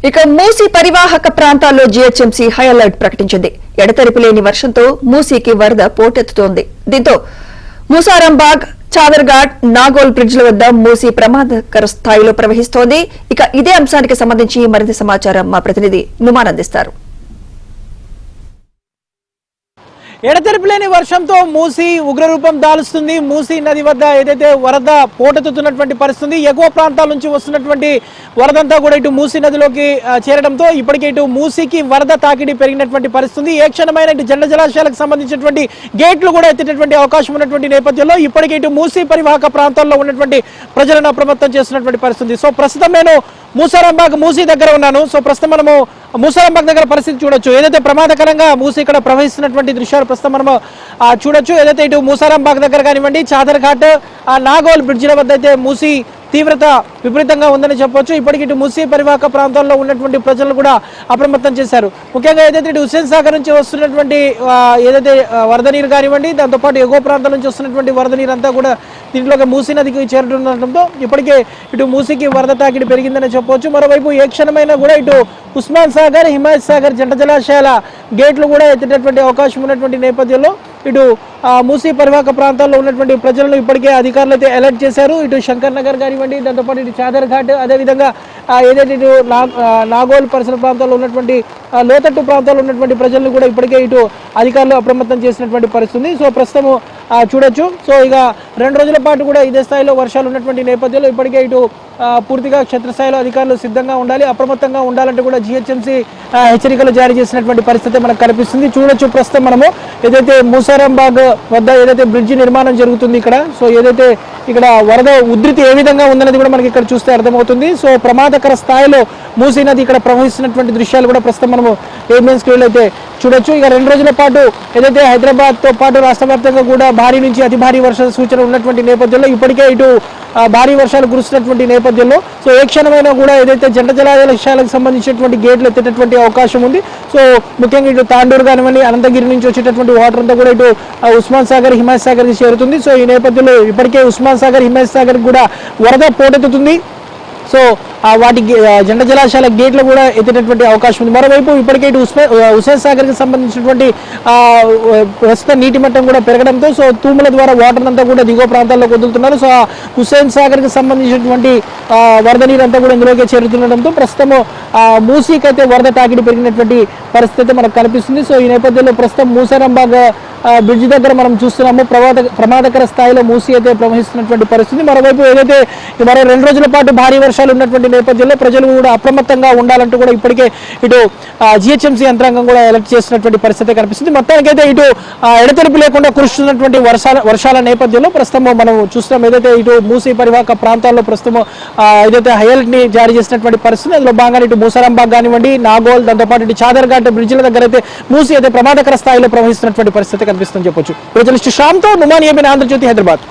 ఇక మూసీ పరివాహక ప్రాంతాల్లో జీహెచ్ఎంసీ హై అలర్ట్ ప్రకటించింది. ఎడతెరిపి లేని వర్షంతో మూసీకి వరద పోటెత్తుతోంది. దీంతో మూసారాంబాగ్, చాదర్ఘాట్, నాగోల్ బ్రిడ్జ్ల వద్ద మూసీ ప్రమాదకర స్థాయిలో ప్రవహిస్తోంది. ఇక ఇదే అంశానికి సంబంధించి మరింత సమాచారం మా ప్రతినిధి నుమాన్ అందిస్తారు. ఎడతెరిపి లేని వర్షంతో మూసీ ఉగ్రరూపం దాలుస్తుంది. మూసీ నది వద్ద ఏదైతే వరద పోటెత్తుతున్నటువంటి పరిస్థితి, ఎగువ ప్రాంతాల నుంచి వస్తున్నటువంటి వరదంతా కూడా ఇటు మూసీ నదిలోకి చేరడంతో ఇప్పటికే ఇటు మూసీకి వరద తాకిడి పెరిగినటువంటి పరిస్థితి. ఏ క్షణమైన ఇటు జంట జలాశయాలకు సంబంధించినటువంటి గేట్లు కూడా ఎత్తేటటువంటి అవకాశం ఉన్నటువంటి నేపథ్యంలో ఇప్పటికే ఇటు మూసీ పరివాహక ప్రాంతాల్లో ఉన్నటువంటి ప్రజలను అప్రమత్తం చేస్తున్నటువంటి పరిస్థితి. సో ప్రస్తుతం నేను మూసారాంబాగ్ మూసీ దగ్గర ఉన్నాను. సో ప్రస్తుతం మనము మూసారాంబాగ్ దగ్గర పరిస్థితి చూడొచ్చు. ఏదైతే ప్రమాదకరంగా మూసీ ఇక్కడ ప్రవహిస్తున్నటువంటి దృశ్యాలు ప్రస్తుతం మనము చూడొచ్చు. ఏదైతే ఇటు మూసారాంబాగ్ దగ్గర కానివ్వండి, చాదర్ఘాట్, నాగోల్ బ్రిడ్జిల వద్ద అయితే మూసీ తీవ్రత విపరీతంగా ఉందని చెప్పొచ్చు. ఇప్పటికి ఇటు మూసీ పరివాహక ప్రాంతాల్లో ఉన్నటువంటి ప్రజలు కూడా అప్రమత్తం చేశారు. ముఖ్యంగా ఏదైతే ఇటు హుస్సేన్ సాగర్ నుంచి వస్తున్నటువంటి ఏదైతే వరద నీరు కానివ్వండి, దాంతోపాటు ఎగువ ప్రాంతాల నుంచి వస్తున్నటువంటి వరద నీరు అంతా కూడా దీంట్లోకి మూసీ నదికి చేరుతుండటంతో ఇప్పటికే ఇటు మూసీకి వరద తాకిడి పెరిగిందని చెప్పొచ్చు. మరోవైపు ఏ క్షణమైనా కూడా ఇటు ఉస్మాన్ సాగర్, హిమాయత్ సాగర్ జంట జలాశయాల గేట్లు కూడా ఎత్తేటటువంటి అవకాశం ఉన్నటువంటి నేపథ్యంలో ఇటు మూసీ పరివాహక ప్రాంతాల్లో ఉన్నటువంటి ప్రజలను ఇప్పటికే అధికారులు అయితే అలర్ట్ చేశారు. ఇటు శంకర్ నగర్ కానివ్వండి, దాంతోపాటు ఇటు చాదర్ఘాట్, అదేవిధంగా ఏదైతే ఇటు నాగోల్ పరిసర ప్రాంతాల్లో ఉన్నటువంటి లోతట్టు ప్రాంతాల్లో ఉన్నటువంటి ప్రజలను కూడా ఇప్పటికే ఇటు అధికారులు అప్రమత్తం చేసినటువంటి పరిస్థితి. సో ప్రస్తుతం చూడొచ్చు. సో ఇక 2 రోజుల పాటు కూడా ఇదే స్థాయిలో వర్షాలు ఉన్నటువంటి నేపథ్యంలో ఇప్పటికే ఇటు పూర్తిగా క్షేత్రస్థాయిలో అధికారులు సిద్ధంగా ఉండాలి, అప్రమత్తంగా ఉండాలంటే కూడా జీహెచ్ఎంసీ హెచ్చరికలు జారీ చేసినటువంటి పరిస్థితి మనకు కనిపిస్తుంది. చూడొచ్చు ప్రస్తుతం మనము ఏదైతే మూసారాంబాగ్ వద్ద ఏదైతే బ్రిడ్జి నిర్మాణం జరుగుతుంది ఇక్కడ. సో ఏదైతే ఇక్కడ వరద ఉధృతి ఏ విధంగా ఉందనేది కూడా మనకి ఇక్కడ చూస్తే అర్థమవుతుంది. సో ప్రమాదకర స్థాయిలో మూసీ నది ఇక్కడ ప్రవహిస్తున్నటువంటి దృశ్యాలు కూడా ప్రస్తుతం మనము ఏబిఎన్ స్క్రీన్లో అయితే చూడొచ్చు. ఇక 2 రోజుల పాటు ఏదైతే హైదరాబాద్తో పాటు రాష్ట్ర వ్యాప్తంగా కూడా భారీ నుంచి అతి భారీ వర్ష సూచన ఉన్నటువంటి నేపథ్యంలో ఇప్పటికే ఇటు భారీ వర్షాలు కురుస్తున్నటువంటి నేపథ్యంలో సో ఏ క్షణమైనా కూడా ఏదైతే జంట జలాశయాలకు సంబంధించినటువంటి గేట్లు ఎత్తేటటువంటి అవకాశం ఉంది. సో ముఖ్యంగా ఇటు తాండూరు కానివ్వండి, అనంతగిరి నుంచి వచ్చేటటువంటి వాటర్ అంతా కూడా ఇటు ఉస్మాన్ సాగర్, హిమాయత్ సాగర్కి చేరుతుంది. సో ఈ నేపథ్యంలో ఇప్పటికే ఉస్మాన్ సాగర్, హిమాయత్ సాగర్ కూడా వరద పోటెత్తుతుంది. సో వాటి జంట జలాశయాల గేట్లు కూడా ఎత్తేటటువంటి అవకాశం ఉంది. మరోవైపు ఇప్పటికే ఇటు హుస్సేన్ సాగర్కి సంబంధించినటువంటి ప్రస్తుత నీటి మట్టం కూడా పెరగడంతో సో తూముల ద్వారా వాటర్ అంతా కూడా దిగువ ప్రాంతాల్లోకి వదులుతున్నారు. సో హుస్సేన్ సాగర్కి సంబంధించినటువంటి వరద నీరు అంతా కూడా ఇందులోకి చేరుతుండడంతో ప్రస్తుతం మూసీకి అయితే వరద తాకిడి పెరిగినటువంటి పరిస్థితి మనకు కనిపిస్తుంది. సో ఈ నేపథ్యంలో ప్రస్తుతం మూసారాంబాగ్ బ్రిడ్జ్ దగ్గర మనం చూస్తున్నాము ప్రమాదకర స్థాయిలో మూసీ అయితే ప్రవహిస్తున్నటువంటి పరిస్థితి. మరోవైపు ఏదైతే మరో 2 రోజుల పాటు భారీ వర్షాలు ఉన్నటువంటి నేపథ్యంలో ప్రజలు కూడా అప్రమత్తంగా ఉండాలంటూ కూడా ఇప్పటికే ఇటు జీహెచ్ఎంసీ యంత్రాంగం కూడా అలర్ట్ చేసినటువంటి పరిస్థితి కనిపిస్తుంది. మొత్తానికైతే ఇటు ఎడతెరిపి లేకుండా కురుస్తున్నటువంటి వర్షాల నేపథ్యంలో ప్రస్తుతం మనం చూస్తున్నాం ఏదైతే ఇటు మూసీ పరివాహక ప్రాంతాల్లో ప్రస్తుతం ఏదైతే హై అలర్ట్ ని జారీ చేసినటువంటి పరిస్థితి. అందులో భాగంగా ఇటు మూసారాంబాగ్ కానివ్వండి, నాగోల్, దాంతోపాటు ఇటు చాదర్ఘాట్ బ్రిడ్జిల దగ్గర అయితే మూసీ అయితే ప్రమాదకర స్థాయిలో ప్రవహిస్తున్నటువంటి పరిస్థితి కనిపిస్తుందని చెప్పొచ్చు. జర్నలిస్ట్ శ్యామ్తో నుమాన్, ఏబిఎన్ ఆంధ్రజ్యోతి, హైదరాబాద్.